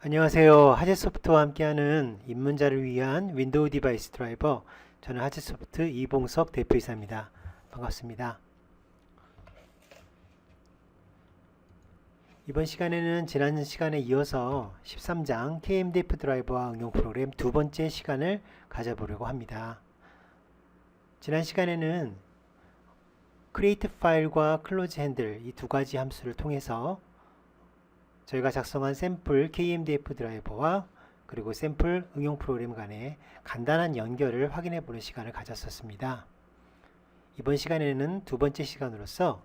안녕하세요. 하재소프트와 함께하는 입문자를 위한 윈도우 디바이스 드라이버, 저는 하재소프트 이봉석 대표이사입니다. 반갑습니다. 이번 시간에는 지난 시간에 이어서 13장 KMDF 드라이버와 응용 프로그램 두 번째 시간을 가져보려고 합니다. 지난 시간에는 create 파일과 close handle 이 두 가지 함수를 통해서 저희가 작성한 샘플 KMDF 드라이버와 그리고 샘플 응용 프로그램 간의 간단한 연결을 확인해 보는 시간을 가졌었습니다. 이번 시간에는 두 번째 시간으로서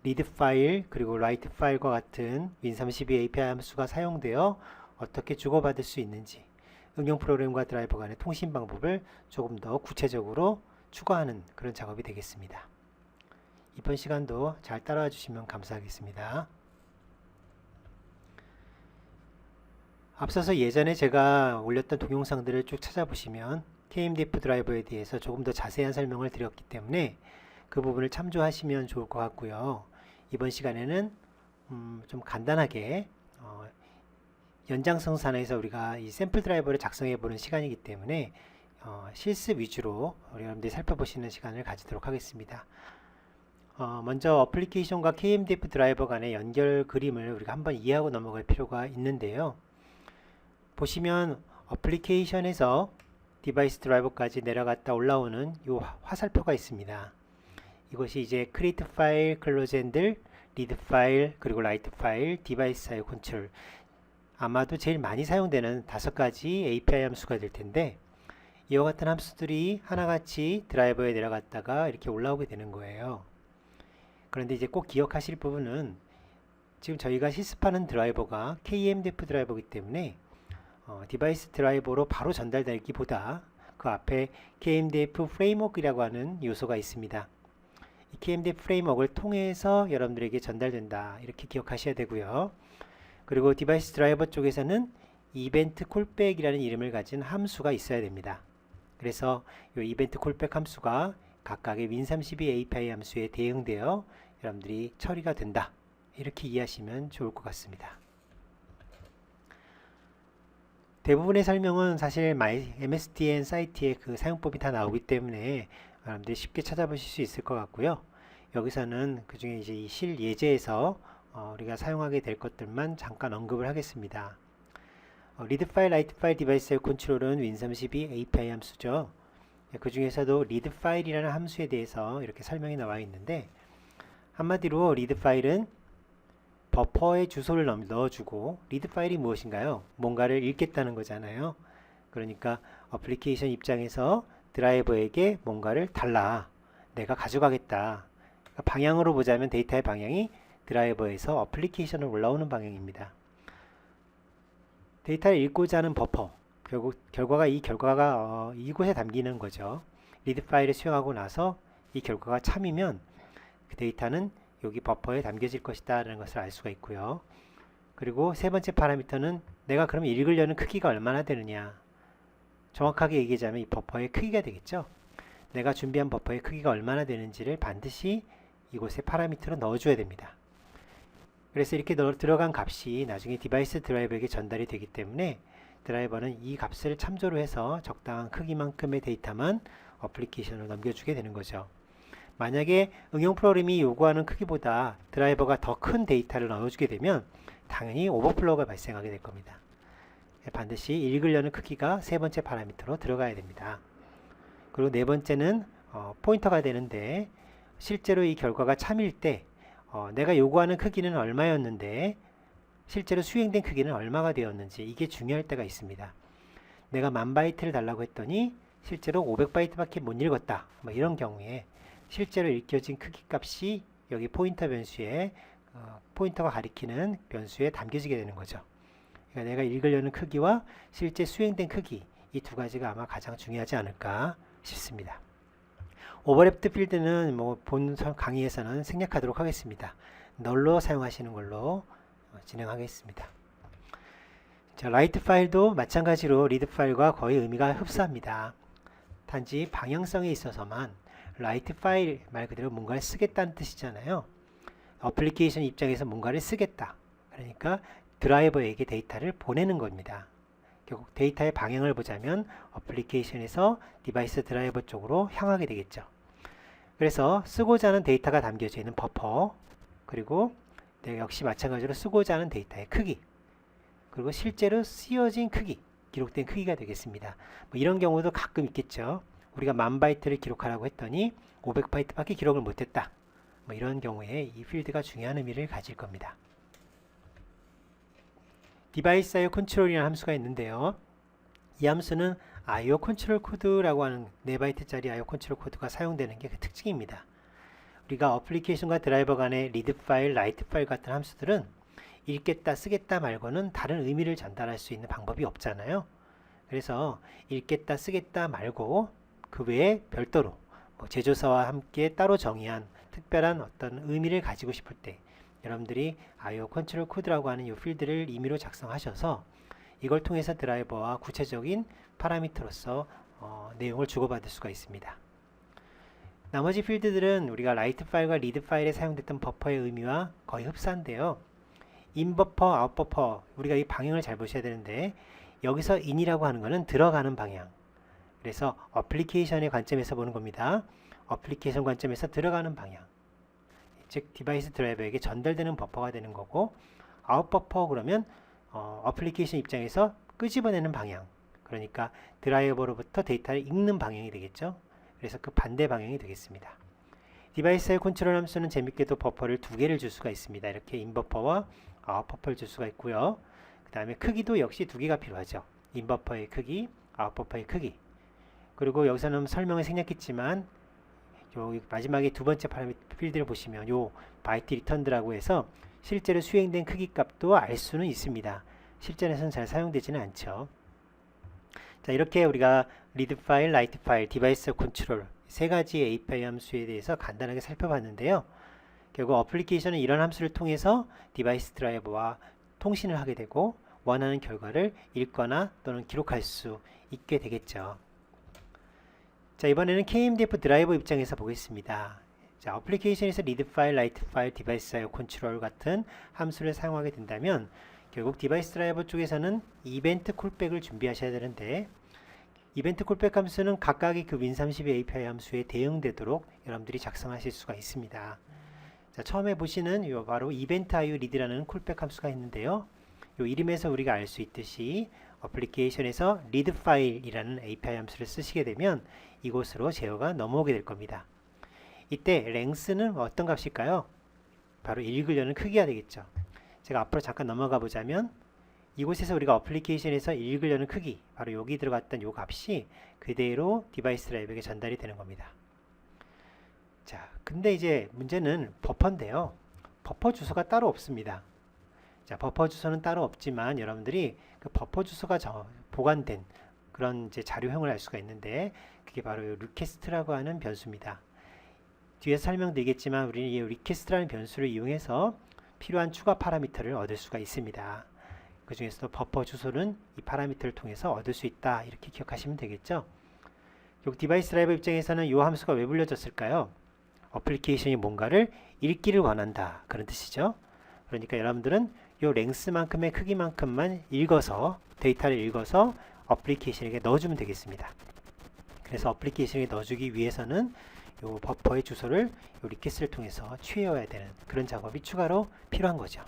read 파일 그리고 write 파일과 같은 win32 API 함수가 사용되어 어떻게 주고받을 수 있는지 응용 프로그램과 드라이버 간의 통신 방법을 조금 더 구체적으로 추가하는 그런 작업이 되겠습니다. 이번 시간도 잘 따라와 주시면 감사하겠습니다. 앞서서 예전에 제가 올렸던 동영상들을 쭉 찾아보시면 KMDF 드라이버에 대해서 조금 더 자세한 설명을 드렸기 때문에 그 부분을 참조하시면 좋을 것 같고요. 이번 시간에는 좀 간단하게 연장선상에서 우리가 이 샘플 드라이버를 작성해 보는 시간이기 때문에 실습 위주로 여러분들이 살펴보시는 시간을 가지도록 하겠습니다. 먼저 어플리케이션과 KMDF 드라이버 간의 연결 그림을 우리가 한번 이해하고 넘어갈 필요가 있는데요. 보시면 어플리케이션에서 디바이스 드라이버까지 내려갔다 올라오는 이 화살표가 있습니다. 이것이 이제 create 파일, close handle, read 파일, 그리고 write 파일, 디바이스 사이드 컨트롤, 아마도 제일 많이 사용되는 5가지 API 함수가 될 텐데 이와 같은 함수들이 하나같이 드라이버에 내려갔다가 이렇게 올라오게 되는 거예요. 그런데 이제 꼭 기억하실 부분은 지금 저희가 실습하는 드라이버가 KMDF 드라이버이기 때문에 디바이스 드라이버로 바로 전달되기보다 그 앞에 KMDF 프레임워크라고 하는 요소가 있습니다. 이 KMDF 프레임워크를 통해서 여러분들에게 전달된다, 이렇게 기억하셔야 되고요. 그리고 디바이스 드라이버 쪽에서는 이벤트 콜백이라는 이름을 가진 함수가 있어야 됩니다. 그래서 이 이벤트 콜백 함수가 각각의 win32 API 함수에 대응되어 여러분들이 처리가 된다, 이렇게 이해하시면 좋을 것 같습니다. 대부분의 설명은 사실 MSDN 사이트에 그 사용법이 다 나오기 때문에 여러분들이 쉽게 찾아보실 수 있을 것 같고요. 여기서는 그 중에 이제 이 실 예제에서 우리가 사용하게 될 것들만 잠깐 언급을 하겠습니다. read 파일, write 파일, 디바이스 컨트롤은 win32 API 함수죠. 그 중에서도 read 파일이라는 함수에 대해서 이렇게 설명이 나와 있는데, 한마디로 read 파일은 버퍼에 주소를 넣어주고, 리드 파일이 무엇인가요? 뭔가를 읽겠다는 거잖아요. 그러니까 어플리케이션 입장에서 드라이버에게 뭔가를 달라, 내가 가져가겠다. 그러니까 방향으로 보자면 데이터의 방향이 드라이버에서 어플리케이션으로 올라오는 방향입니다. 데이터를 읽고자 하는 버퍼, 결국 이 결과가 이곳에 담기는 거죠. 리드 파일을 수행하고 나서 이 결과가 참이면 그 데이터는 여기 버퍼에 담겨질 것이다 라는 것을 알 수가 있고요. 그리고 세 번째 파라미터는 내가 그럼 읽으려는 크기가 얼마나 되느냐, 정확하게 얘기하자면 이 버퍼의 크기가 되겠죠. 내가 준비한 버퍼의 크기가 얼마나 되는지를 반드시 이곳에 파라미터로 넣어줘야 됩니다. 그래서 이렇게 들어간 값이 나중에 디바이스 드라이버에게 전달이 되기 때문에 드라이버는 이 값을 참조로 해서 적당한 크기만큼의 데이터만 어플리케이션으로 넘겨주게 되는 거죠. 만약에 응용 프로그램이 요구하는 크기보다 드라이버가 더 큰 데이터를 넣어주게 되면 당연히 오버플로우가 발생하게 될 겁니다. 반드시 읽으려는 크기가 세 번째 파라미터로 들어가야 됩니다. 그리고 네 번째는 포인터가 되는데, 실제로 이 결과가 참일 때 내가 요구하는 크기는 얼마였는데 실제로 수행된 크기는 얼마가 되었는지, 이게 중요할 때가 있습니다. 내가 1000바이트를 달라고 했더니 실제로 500바이트밖에 못 읽었다, 뭐 이런 경우에 실제로 읽혀진 크기 값이 여기 포인터 변수에 포인터가 가리키는 변수에 담겨지게 되는 거죠. 그러니까 내가 읽으려는 크기와 실제 수행된 크기, 이 두 가지가 아마 가장 중요하지 않을까 싶습니다. 오버랩드 필드는 본 강의에서는 생략하도록 하겠습니다. 널로 사용하시는 걸로 진행하겠습니다. 자, write 파일도 마찬가지로 read 파일과 거의 의미가 흡사합니다. 단지 방향성에 있어서만 write 파일 말 그대로 뭔가를 쓰겠다는 뜻이잖아요. 어플리케이션 입장에서 뭔가를 쓰겠다, 그러니까 드라이버에게 데이터를 보내는 겁니다. 결국 데이터의 방향을 보자면 어플리케이션에서 디바이스 드라이버 쪽으로 향하게 되겠죠. 그래서 쓰고자 하는 데이터가 담겨져 있는 버퍼, 그리고 역시 마찬가지로 쓰고자 하는 데이터의 크기, 그리고 실제로 쓰여진 크기, 기록된 크기가 되겠습니다. 뭐 이런 경우도 가끔 있겠죠. 우리가 10,000바이트를 기록하라고 했더니 500바이트밖에 기록을 못했다. 뭐 이런 경우에 이 필드가 중요한 의미를 가질 겁니다. 디바이스 IO 컨트롤이라는 함수가 있는데요. 이 함수는 IO 컨트롤 코드라고 하는 4바이트짜리 IO 컨트롤 코드가 사용되는 게 그 특징입니다. 우리가 어플리케이션과 드라이버 간의 리드 파일, 라이트 파일 같은 함수들은 읽겠다, 쓰겠다 말고는 다른 의미를 전달할 수 있는 방법이 없잖아요. 그래서 읽겠다, 쓰겠다 말고 그 외에 별도로 제조사와 함께 따로 정의한 특별한 어떤 의미를 가지고 싶을 때 여러분들이 IO 컨트롤 코드라고 하는 이 필드를 임의로 작성하셔서 이걸 통해서 드라이버와 구체적인 파라미터로서 내용을 주고받을 수가 있습니다. 나머지 필드들은 우리가 라이트 파일과 리드 파일에 사용됐던 버퍼의 의미와 거의 흡사한데요. 인 버퍼, 아웃 버퍼, 우리가 이 방향을 잘 보셔야 되는데 여기서 인이라고 하는 것은 들어가는 방향. 그래서 어플리케이션의 관점에서 보는 겁니다. 어플리케이션 관점에서 들어가는 방향. 즉 디바이스 드라이버에게 전달되는 버퍼가 되는 거고, 아웃 버퍼 그러면 어플리케이션 입장에서 끄집어내는 방향. 그러니까 드라이버로부터 데이터를 읽는 방향이 되겠죠. 그래서 그 반대 방향이 되겠습니다. 디바이스의 컨트롤 함수는 재밌게도 버퍼를 2개를 줄 수가 있습니다. 이렇게 인 버퍼와 아웃 버퍼를 줄 수가 있고요. 그 다음에 크기도 역시 2개가 필요하죠. 인 버퍼의 크기, 아웃 버퍼의 크기. 그리고 여기서는 설명을 생략했지만 요 마지막에 두 번째 필드를 보시면 요 바이트 리턴드라고 해서 실제로 수행된 크기 값도 알 수는 있습니다. 실전에서는 잘 사용되지는 않죠. 자, 이렇게 우리가 리드 파일, 라이트 파일, 디바이스 컨트롤 세 가지 API 함수에 대해서 간단하게 살펴봤는데요. 결국 어플리케이션은 이런 함수를 통해서 디바이스 드라이버와 통신을 하게 되고 원하는 결과를 읽거나 또는 기록할 수 있게 되겠죠. 자, 이번에는 KMDF 드라이버 입장에서 보겠습니다. 자, 어플리케이션에서 리드 파일, 라이트 파일, 디바이스 IO 컨트롤 같은 함수를 사용하게 된다면 결국 디바이스 드라이버 쪽에서는 이벤트 콜백을 준비하셔야 되는데, 이벤트 콜백 함수는 각각의 그 윈32 API 함수에 대응되도록 여러분들이 작성하실 수가 있습니다. 자, 처음에 보시는 요 바로 이벤트 IO 리드라는 콜백 함수가 있는데요. 요 이름에서 우리가 알 수 있듯이 어플리케이션에서 리드 파일이라는 API 함수를 쓰시게 되면 이곳으로 제어가 넘어오게 될 겁니다. 이때 length는 어떤 값일까요? 바로 읽으려는 크기가 되겠죠. 제가 앞으로 잠깐 넘어가 보자면 이곳에서 우리가 어플리케이션에서 읽으려는 크기, 바로 여기 들어갔던 이 값이 그대로 디바이스 드라이버에게 전달이 되는 겁니다. 자, 근데 이제 문제는 버퍼인데요. 버퍼 주소가 따로 없습니다. 자, 버퍼 주소는 따로 없지만 여러분들이 그 버퍼 주소가 보관된 그런 이제 자료형을 알 수가 있는데 그게 바로 리퀘스트라고 하는 변수입니다. 뒤에서 설명드리겠지만 우리는 이 리퀘스트라는 변수를 이용해서 필요한 추가 파라미터를 얻을 수가 있습니다. 그 중에서도 버퍼 주소는 이 파라미터를 통해서 얻을 수 있다. 이렇게 기억하시면 되겠죠. 결국 디바이스 드라이버 입장에서는 이 함수가 왜 불려졌을까요? 어플리케이션이 뭔가를 읽기를 원한다. 그런 뜻이죠. 그러니까 여러분들은 이 랭스만큼의 크기만큼만 읽어서 데이터를 읽어서 어플리케이션에게 넣어주면 되겠습니다. 그래서 어플리케이션에 넣어주기 위해서는 이 버퍼의 주소를 이 리퀘스트를 통해서 취해야 되는 그런 작업이 추가로 필요한 거죠.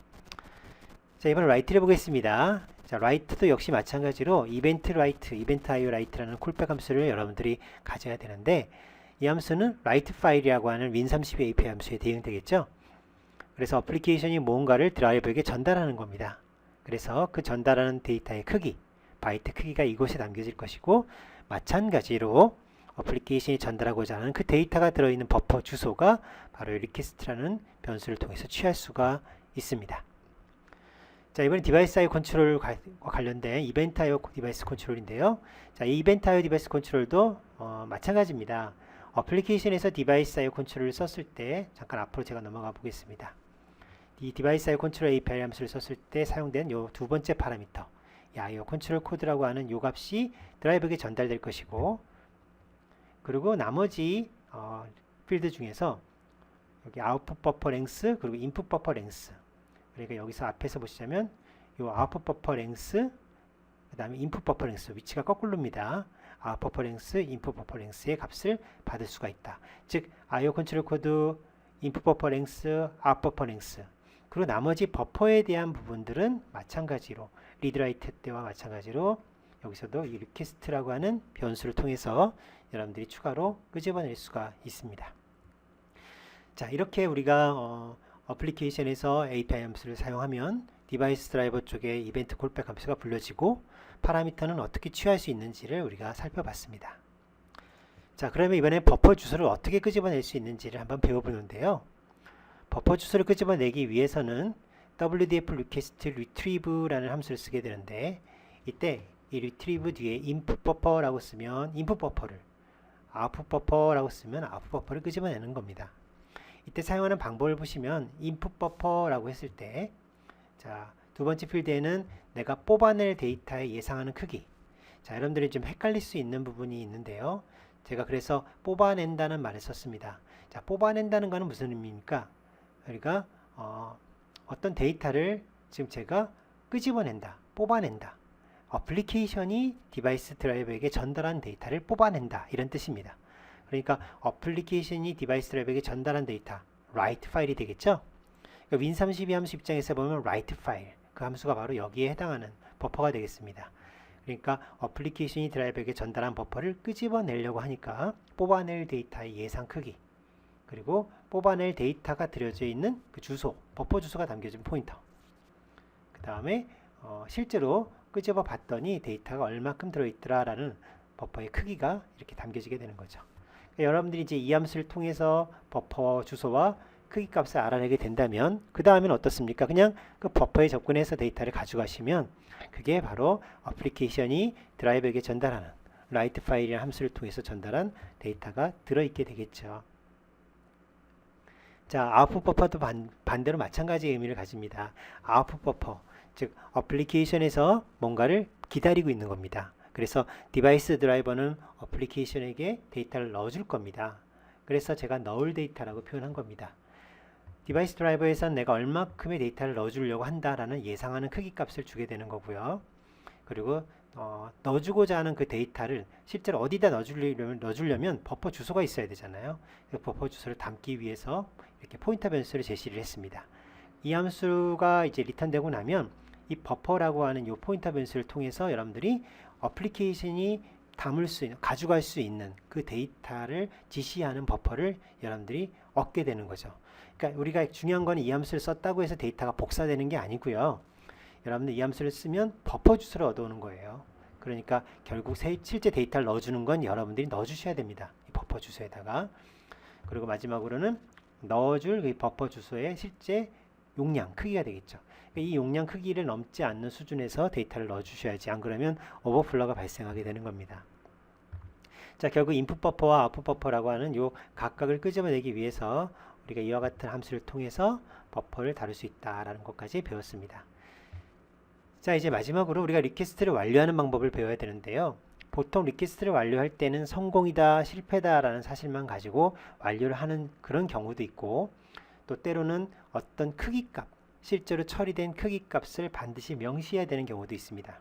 자, 이번에 라이트를 보겠습니다. 자, 라이트도 역시 마찬가지로 이벤트 라이트, 이벤트 IO 라이트라는 콜백 함수를 여러분들이 가져야 되는데 이 함수는 라이트 파일이라고 하는 윈32 API 함수에 대응되겠죠. 그래서 어플리케이션이 뭔가를 드라이버에게 전달하는 겁니다. 그래서 그 전달하는 데이터의 크기, 바이트 크기가 이곳에 남겨질 것이고 마찬가지로 어플리케이션이 전달하고자 하는 그 데이터가 들어있는 버퍼 주소가 바로 리퀘스트라는 변수를 통해서 취할 수가 있습니다. 자, 이번엔 디바이스 IO 컨트롤과 관련된 이벤트 IO 디바이스 컨트롤인데요. 자, 이 이벤트 IO 디바이스 컨트롤도 마찬가지입니다. 어플리케이션에서 디바이스 IO 컨트롤을 썼을 때 잠깐 앞으로 제가 넘어가 보겠습니다. 이 디바이스 IO 컨트롤 API 함수를 썼을 때 사용된 요 두 번째 파라미터, 이 IO 컨트롤 코드라고 하는 요 값이 드라이버에게 전달될 것이고, 그리고 나머지 필드 중에서 여기 아웃풋 버퍼 랭스 그리고 인풋 버퍼 랭스, 그러니까 여기서 앞에서 보시자면 요 아웃풋 버퍼 랭스, 그 다음에 인풋 버퍼 랭스, 위치가 거꾸로입니다. 아웃 버퍼 랭스, 인풋 버퍼 랭스의 값을 받을 수가 있다. 즉 IO 컨트롤 코드, 인풋 버퍼 랭스, 아웃 버퍼 랭스, 그리고 나머지 버퍼에 대한 부분들은 마찬가지로 리드 라이트 때와 마찬가지로 여기서도 이 리퀘스트라고 하는 변수를 통해서 여러분들이 추가로 끄집어낼 수가 있습니다. 자, 이렇게 우리가 어플리케이션에서 API 함수를 사용하면 디바이스 드라이버 쪽에 이벤트 콜백 함수가 불려지고 파라미터는 어떻게 취할 수 있는지를 우리가 살펴봤습니다. 자, 그러면 이번에 버퍼 주소를 어떻게 끄집어낼 수 있는지를 한번 배워보는데요. 버퍼 주소를 끄집어내기 위해서는 wdf request retrieve라는 함수를 쓰게 되는데, 이때 이 retrieve 뒤에 input buffer라고 쓰면 input buffer를, output buffer라고 쓰면 output buffer를 끄집어내는 겁니다. 이때 사용하는 방법을 보시면 input buffer라고 했을 때, 자, 두 번째 필드에는 내가 뽑아낼 데이터의 예상하는 크기. 자, 여러분들이 좀 헷갈릴 수 있는 부분이 있는데요. 제가 그래서 뽑아낸다는 말을 썼습니다. 자, 뽑아낸다는 거는 무슨 의미입니까? 그러니까 어떤 데이터를 지금 제가 끄집어낸다, 뽑아낸다. 어플리케이션이 디바이스 드라이버에게 전달한 데이터를 뽑아낸다, 이런 뜻입니다. 그러니까 어플리케이션이 디바이스 드라이버에게 전달한 데이터, write 파일이 되겠죠? 그러니까 win32 함수 입장에서 보면 write 파일, 그 함수가 바로 여기에 해당하는 버퍼가 되겠습니다. 그러니까 어플리케이션이 드라이버에게 전달한 버퍼를 끄집어내려고 하니까 뽑아낼 데이터의 예상 크기, 그리고 뽑아낼 데이터가 들여져 있는 그 주소, 버퍼 주소가 담겨진 포인터, 그 다음에 실제로 끄집어 봤더니 데이터가 얼마큼 들어있더라라는 버퍼의 크기가 이렇게 담겨지게 되는 거죠. 그러니까 여러분들이 이제 이 함수를 통해서 버퍼 주소와 크기 값을 알아내게 된다면 그 다음엔 어떻습니까? 그냥 그 버퍼에 접근해서 데이터를 가져가시면 그게 바로 어플리케이션이 드라이버에게 전달하는 write 파일이라는 함수를 통해서 전달한 데이터가 들어있게 되겠죠. 자, 아웃풋 버퍼도 반대로 마찬가지의 의미를 가집니다. 아웃풋 버퍼, 즉 어플리케이션에서 뭔가를 기다리고 있는 겁니다. 그래서 디바이스 드라이버는 어플리케이션에게 데이터를 넣어줄 겁니다. 그래서 제가 넣을 데이터라고 표현한 겁니다. 디바이스 드라이버에선 내가 얼마큼의 데이터를 넣어주려고 한다라는 예상하는 크기 값을 주게 되는 거고요. 그리고 넣어주고자 하는 그 데이터를 실제로 어디다 넣어주려면 버퍼 주소가 있어야 되잖아요. 버퍼 주소를 담기 위해서 이렇게 포인터 변수를 제시를 했습니다. 이 함수가 이제 리턴되고 나면 이 버퍼라고 하는 이 포인터 변수를 통해서 여러분들이 어플리케이션이 담을 수 있는, 가져갈 수 있는 그 데이터를 지시하는 버퍼를 여러분들이 얻게 되는 거죠. 그러니까 우리가 중요한 건 이 함수를 썼다고 해서 데이터가 복사되는 게 아니고요. 여러분들 이 함수를 쓰면 버퍼 주소를 얻어오는 거예요. 그러니까 결국 실제 데이터를 넣어주는 건 여러분들이 넣어주셔야 됩니다. 이 버퍼 주소에다가. 그리고 마지막으로는 넣어줄 이 버퍼 주소의 실제 용량, 크기가 되겠죠. 이 용량 크기를 넘지 않는 수준에서 데이터를 넣어주셔야지, 안 그러면 오버플러가 발생하게 되는 겁니다. 자, 결국 인풋 버퍼와 아웃풋 버퍼라고 하는 요 각각을 끄집어내기 위해서 우리가 이와 같은 함수를 통해서 버퍼를 다룰 수 있다라는 것까지 배웠습니다. 자, 이제 마지막으로 우리가 리퀘스트를 완료하는 방법을 배워야 되는데요. 보통 리퀘스트를 완료할 때는 성공이다, 실패다 라는 사실만 가지고 완료를 하는 그런 경우도 있고, 또 때로는 어떤 크기 값, 실제로 처리된 크기 값을 반드시 명시해야 되는 경우도 있습니다.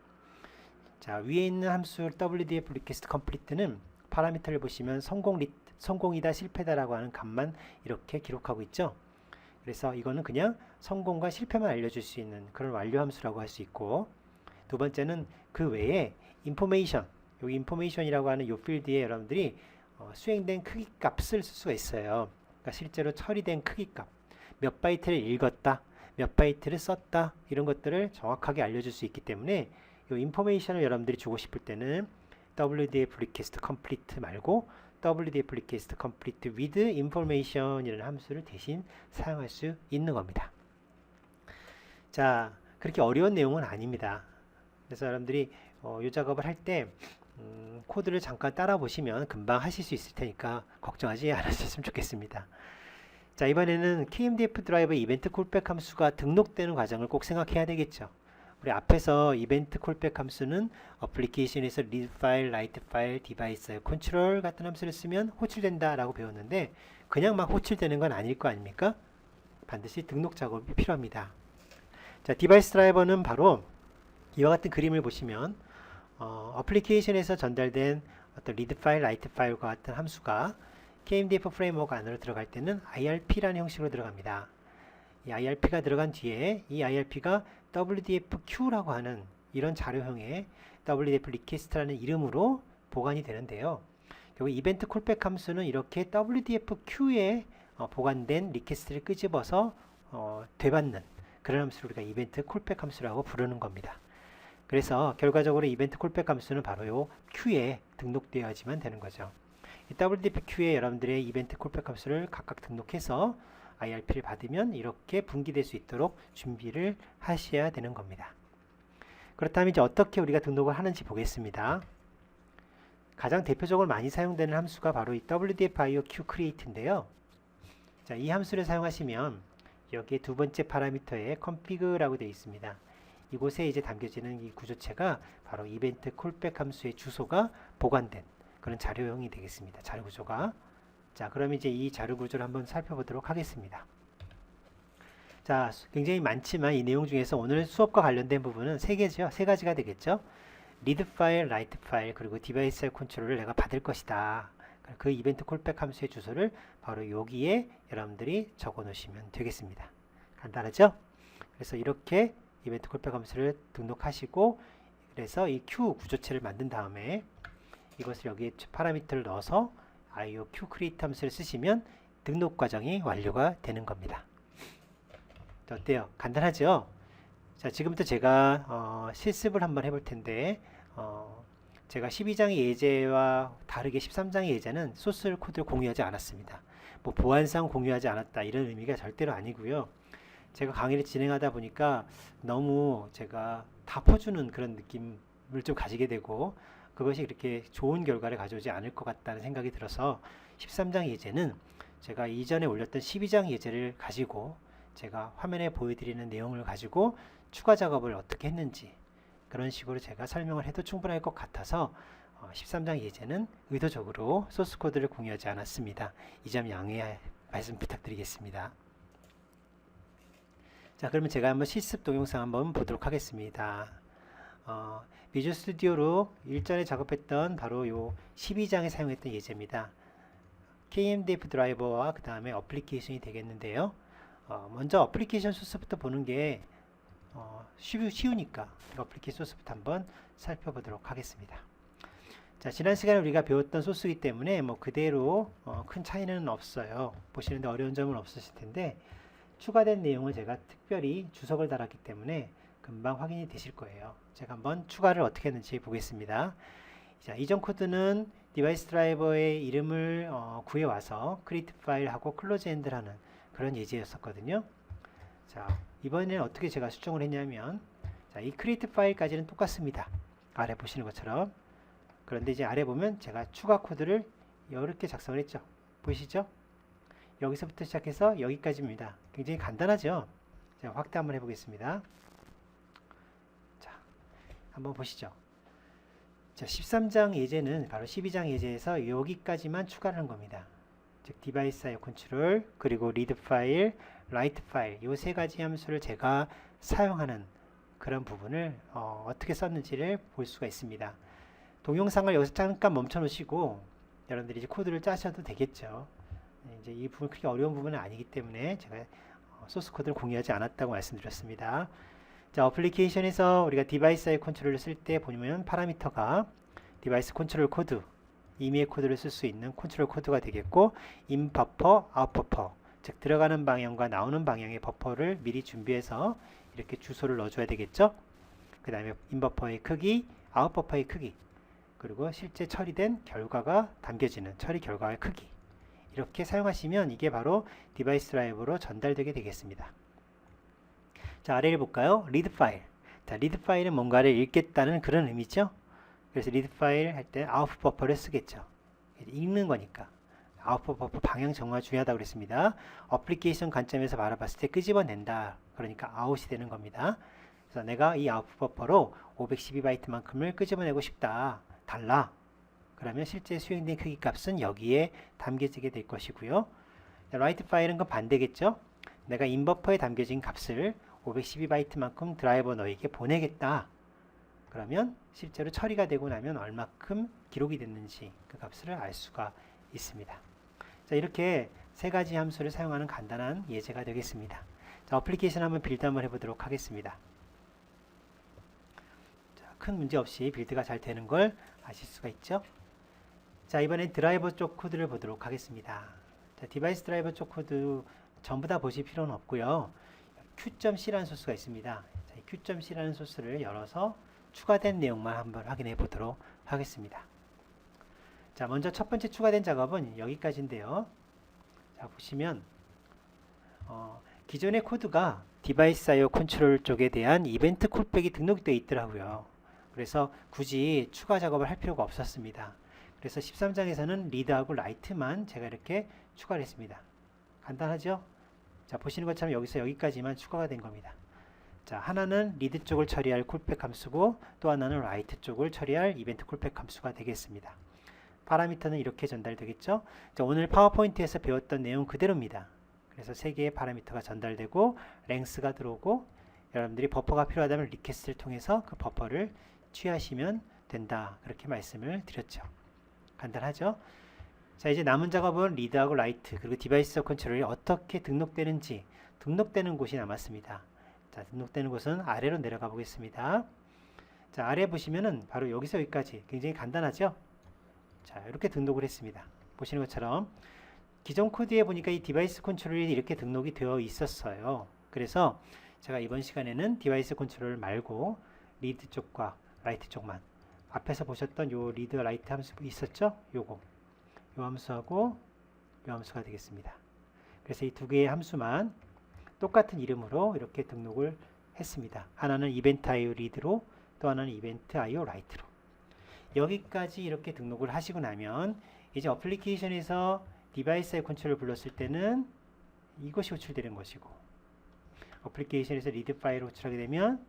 자, 위에 있는 함수 wdf request complete는 파라미터를 보시면 성공이다, 실패다라고 하는 값만 이렇게 기록하고 있죠. 그래서 이거는 그냥 성공과 실패만 알려줄 수 있는 그런 완료 함수라고 할 수 있고, 두 번째는 그 외에 information, 여기 information이라고 하는 이 필드에 여러분들이 수행된 크기 값을 쓸 수가 있어요. 그러니까 실제로 처리된 크기 값, 몇 바이트를 읽었다, 몇 바이트를 썼다, 이런 것들을 정확하게 알려줄 수 있기 때문에 이 information을 여러분들이 주고 싶을 때는 wdf request complete 말고 wdf request complete with information 이라는 함수를 대신 사용할 수 있는 겁니다. 자, 그렇게 어려운 내용은 아닙니다. 그래서 여러분들이 이 작업을 할 때 코드를 잠깐 따라 보시면 금방 하실 수 있을 테니까 걱정하지 않으셨으면 좋겠습니다. 자, 이번에는 KMDF 드라이버 이벤트 콜백 함수가 등록되는 과정을 꼭 생각해야 되겠죠. 우리 앞에서 이벤트 콜백 함수는 어플리케이션에서 read 파일, write 파일, 디바이스 컨트롤 같은 함수를 쓰면 호출된다 라고 배웠는데, 그냥 막 호출되는 건 아닐 거 아닙니까? 반드시 등록 작업이 필요합니다. 자, 디바이스 드라이버는 바로 이와 같은 그림을 보시면 어플리케이션에서 전달된 어떤 리드 파일, 라이트 파일과 같은 함수가 KMDF 프레임워크 안으로 들어갈 때는 IRP라는 형식으로 들어갑니다. 이 IRP가 들어간 뒤에 이 IRP가 WDFQ라고 하는 이런 자료형의 WDF 리퀘스트라는 이름으로 보관이 되는데요. 결국 이벤트 콜백 함수는 이렇게 WDFQ에 보관된 리퀘스트를 끄집어서 되받는 그런 함수를 우리가 이벤트 콜백 함수라고 부르는 겁니다. 그래서 결과적으로 이벤트 콜백 함수는 바로 요 Q에 등록되어야지만 되는 거죠. 이 WDFQ에 여러분들의 이벤트 콜백 함수를 각각 등록해서 IRP를 받으면 이렇게 분기될 수 있도록 준비를 하셔야 되는 겁니다. 그렇다면 이제 어떻게 우리가 등록을 하는지 보겠습니다. 가장 대표적으로 많이 사용되는 함수가 바로 이 WDF-IO-Q-Create인데요. 자, 이 함수를 사용하시면 여기에 두 번째 파라미터에 config라고 되어 있습니다. 이곳에 이제 담겨지는 이 구조체가 바로 이벤트 콜백 함수의 주소가 보관된 그런 자료형이 되겠습니다. 자료 구조가. 자, 그럼 이제 이 자료 구조를 한번 살펴보도록 하겠습니다. 자, 굉장히 많지만 이 내용 중에서 오늘 수업과 관련된 부분은 세 가지가 되겠죠. 리드 파일, 라이트 파일, 그리고 디바이스 컨트롤을 내가 받을 것이다. 그 이벤트 콜백 함수의 주소를 바로 여기에 여러분들이 적어 놓으시면 되겠습니다. 간단하죠? 그래서 이렇게 이벤트 콜백 함수를 등록하시고, 그래서 이 Q 구조체를 만든 다음에 이것을 여기에 파라미터를 넣어서 IO Q create 함수를 쓰시면 등록 과정이 완료가 되는 겁니다. 어때요? 간단하죠? 자, 지금부터 제가 실습을 한번 해볼 텐데, 제가 12장의 예제와 다르게 13장의 예제는 소스 코드를 공유하지 않았습니다. 뭐 보안상 공유하지 않았다 이런 의미가 절대로 아니고요. 제가 강의를 진행하다 보니까 너무 제가 다 퍼주는 그런 느낌을 좀 가지게 되고, 그것이 그렇게 좋은 결과를 가져오지 않을 것 같다는 생각이 들어서 13장 예제는 제가 이전에 올렸던 12장 예제를 가지고 제가 화면에 보여드리는 내용을 가지고 추가 작업을 어떻게 했는지 그런 식으로 제가 설명을 해도 충분할 것 같아서 13장 예제는 의도적으로 소스 코드를 공유하지 않았습니다. 이 점 양해 말씀 부탁드리겠습니다. 자, 그러면 제가 한번 실습 동영상 한번 보도록 하겠습니다. 비주얼 스튜디오로 일전에 작업했던 바로 요 12장에 사용했던 예제입니다. KMDF 드라이버와 그 다음에 어플리케이션이 되겠는데요. 먼저 어플리케이션 소스부터 보는 게 쉬우니까 어플리케이션 소스부터 한번 살펴보도록 하겠습니다. 자, 지난 시간에 우리가 배웠던 소스이기 때문에 뭐 그대로 큰 차이는 없어요. 보시는데 어려운 점은 없으실 텐데, 추가된 내용을 제가 특별히 주석을 달았기 때문에 금방 확인이 되실 거예요. 제가 한번 추가를 어떻게 했는지 보겠습니다. 자, 이전 코드는 디바이스 드라이버의 이름을 구해와서 create 파일하고 close end라는 그런 예제였었거든요. 자, 이번에는 어떻게 제가 수정을 했냐면, 자, 이 create 파일까지는 똑같습니다. 아래 보시는 것처럼. 그런데 이제 아래 보면 제가 추가 코드를 이렇게 작성을 했죠. 보이시죠? 여기서부터 시작해서 여기까지입니다. 굉장히 간단하죠? 자, 확대 한번 해보겠습니다. 자, 한번 보시죠. 자, 13장 예제는 바로 12장 예제에서 여기까지만 추가를 한 겁니다. 즉, 디바이스 IO 컨트롤, 그리고 리드 파일, 라이트 파일, 이 세 가지 함수를 제가 사용하는 그런 부분을 어떻게 썼는지를 볼 수가 있습니다. 동영상을 여기서 잠깐 멈춰 놓으시고 여러분들이 이제 코드를 짜셔도 되겠죠. 이제 이 부분 그렇게 어려운 부분은 아니기 때문에 제가 소스 코드를 공유하지 않았다고 말씀드렸습니다. 자, 어플리케이션에서 우리가 디바이스 IO 컨트롤을 쓸 때 보면 파라미터가 디바이스 컨트롤 코드, 임의의 코드를 쓸 수 있는 컨트롤 코드가 되겠고, 인 버퍼, 아웃 버퍼, 즉 들어가는 방향과 나오는 방향의 버퍼를 미리 준비해서 이렇게 주소를 넣어줘야 되겠죠. 그 다음에 인 버퍼의 크기, 아웃 버퍼의 크기, 그리고 실제 처리된 결과가 담겨지는 처리 결과의 크기, 이렇게 사용하시면 이게 바로 디바이스 드라이버로 전달되게 되겠습니다. 자, 아래를 볼까요? 리드 파일. 자, 리드 파일은 뭔가를 읽겠다는 그런 의미죠. 그래서 리드 파일 할 때 아웃풋 버퍼를 쓰겠죠. 읽는 거니까. 아웃풋 버퍼 방향 정화 중요하다고 그랬습니다. 어플리케이션 관점에서 바라봤을 때 끄집어낸다. 그러니까 아웃이 되는 겁니다. 그래서 내가 이 아웃풋 버퍼로 512바이트만큼을 끄집어내고 싶다. 달라. 그러면 실제 수행된 크기 값은 여기에 담겨지게 될 것이고요. 라이트 파일은 그 반대겠죠. 내가 인버퍼에 담겨진 값을 512바이트만큼 드라이버 너에게 보내겠다. 그러면 실제로 처리가 되고 나면 얼마큼 기록이 됐는지 그 값을 알 수가 있습니다. 자, 이렇게 세 가지 함수를 사용하는 간단한 예제가 되겠습니다. 자, 어플리케이션 한번 빌드 한번 해보도록 하겠습니다. 자, 큰 문제 없이 빌드가 잘 되는 걸 아실 수가 있죠. 자, 이번엔 드라이버 쪽 코드를 보도록 하겠습니다. 자, 디바이스 드라이버 쪽 코드 전부 다 보실 필요는 없고요. Q.C라는 소스가 있습니다. 자, 이 Q.C라는 소스를 열어서 추가된 내용만 한번 확인해 보도록 하겠습니다. 자, 먼저 첫 번째 추가된 작업은 여기까지인데요. 자, 보시면 기존의 코드가 디바이스 IO 컨트롤 쪽에 대한 이벤트 콜백이 등록되어 있더라고요. 그래서 굳이 추가 작업을 할 필요가 없었습니다. 그래서 13장에서는 리드하고 라이트만 제가 이렇게 추가를 했습니다. 간단하죠? 자, 보시는 것처럼 여기서 여기까지만 추가가 된 겁니다. 자, 하나는 리드 쪽을 처리할 콜백 함수고 또 하나는 라이트 쪽을 처리할 이벤트 콜백 함수가 되겠습니다. 파라미터는 이렇게 전달되겠죠. 자, 오늘 파워포인트에서 배웠던 내용 그대로입니다. 그래서 세 개의 파라미터가 전달되고 랭스가 들어오고 여러분들이 버퍼가 필요하다면 리퀘스트를 통해서 그 버퍼를 취하시면 된다. 그렇게 말씀을 드렸죠. 간단하죠. 자, 이제 남은 작업은 리드하고 라이트 그리고 디바이스 컨트롤이 어떻게 등록되는지 등록되는 곳이 남았습니다. 자, 등록되는 곳은 아래로 내려가 보겠습니다. 자, 아래 보시면은 바로 여기서 여기까지 굉장히 간단하죠. 자, 이렇게 등록을 했습니다. 보시는 것처럼 기존 코드에 보니까 이 디바이스 컨트롤이 이렇게 등록이 되어 있었어요. 그래서 제가 이번 시간에는 디바이스 컨트롤 말고 리드 쪽과 라이트 쪽만 앞에서 보셨던 요 리드 라이트 함수 있었죠? 요거 요 함수하고 요 함수가 되겠습니다. 그래서 이 두 개의 함수만 똑같은 이름으로 이렇게 등록을 했습니다. 하나는 이벤트 IO 리드로 또 하나는 이벤트 IO 라이트로 여기까지 이렇게 등록을 하시고 나면 이제 어플리케이션에서 디바이스 IO 컨트롤을 불렀을 때는 이것이 호출되는 것이고 어플리케이션에서 리드 파일을 호출하게 되면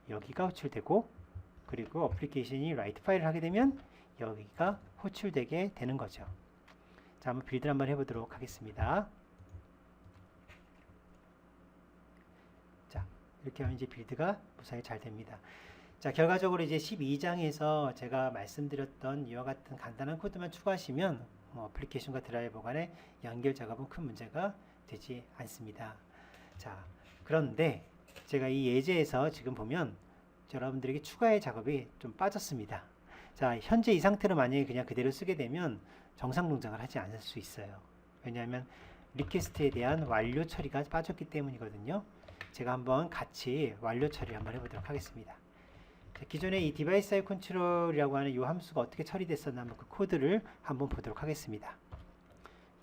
여기가 호출되고 그리고 어플리케이션이 라이트 파일을 하게 되면 여기가 호출되게 되는 거죠. 자, 한번 빌드를 한번 해보도록 하겠습니다. 자, 이렇게 하면 이제 빌드가 무사히 잘 됩니다. 자, 결과적으로 이제 12장에서 제가 말씀드렸던 이와 같은 간단한 코드만 추가하시면 어플리케이션과 드라이버 간의 연결 작업은 큰 문제가 되지 않습니다. 자, 그런데 제가 이 예제에서 지금 보면 여러분들에게 추가의 작업이 좀 빠졌습니다. 자, 현재 이 상태로 만약에 그냥 그대로 쓰게 되면 정상 동작을 하지 않을 수 있어요. 왜냐하면 리퀘스트에 대한 완료 처리가 빠졌기 때문이거든요. 제가 한번 같이 완료 처리 한번 해보도록 하겠습니다. 자, 기존에 이 디바이스 IO 컨트롤이라고 하는 이 함수가 어떻게 처리됐었나 한번 그 코드를 한번 보도록 하겠습니다.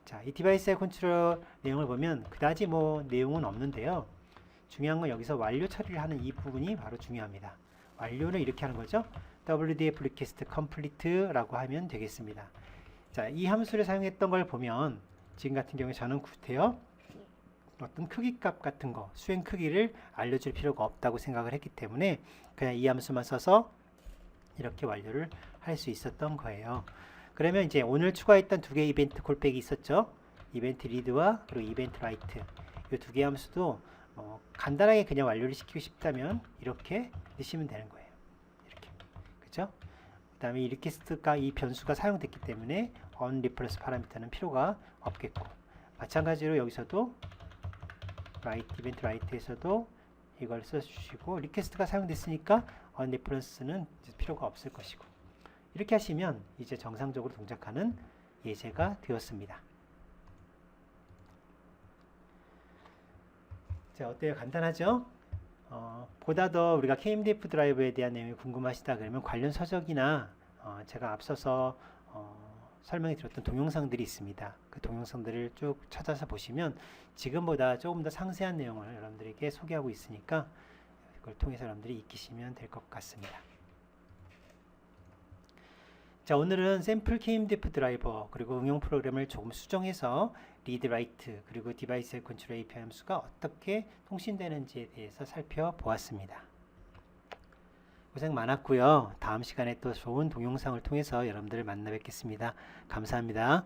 자, 이 디바이스 IO 컨트롤 내용을 보면 그다지 뭐 내용은 없는데요. 중요한 건 여기서 완료 처리를 하는 이 부분이 바로 중요합니다. 완료는 이렇게 하는 거죠. WDF request complete라고 하면 되겠습니다. 자, 이 함수를 사용했던 걸 보면 지금 같은 경우에 저는 구태여 어떤 크기 값 같은 거 수행 크기를 알려줄 필요가 없다고 생각을 했기 때문에 그냥 이 함수만 써서 이렇게 완료를 할 수 있었던 거예요. 그러면 이제 오늘 추가했던 두 개의 이벤트 콜백이 있었죠. 이벤트 리드와 그리고 이벤트 라이트 이 두 개의 함수도 간단하게 그냥 완료를 시키고 싶다면 이렇게 넣으시면 되는 거예요. 이렇게 그죠? 그 다음에 이 리퀘스트가 이 변수가 사용됐기 때문에 onReference 파라미터는 필요가 없겠고 마찬가지로 여기서도 이벤트 라이트에서도 이걸 써주시고 리퀘스트가 사용됐으니까 onReference는 필요가 없을 것이고 이렇게 하시면 이제 정상적으로 동작하는 예제가 되었습니다. 자, 어때요? 간단하죠? 보다 더 우리가 KMDF 드라이버에 대한 내용이 궁금하시다 그러면 관련 서적이나 제가 앞서서 설명해 드렸던 동영상들이 있습니다. 그 동영상들을 쭉 찾아서 보시면 지금보다 조금 더 상세한 내용을 여러분들에게 소개하고 있으니까 그걸 통해서 여러분들이 익히시면 될 것 같습니다. 자, 오늘은 샘플 KMDF 드라이버 그리고 응용 프로그램을 조금 수정해서 리드 라이트 그리고 디바이스 컨트롤 API 함수가 어떻게 통신되는지에 대해서 살펴보았습니다. 고생 많았고요. 다음 시간에 또 좋은 동영상을 통해서 여러분들을 만나 뵙겠습니다. 감사합니다.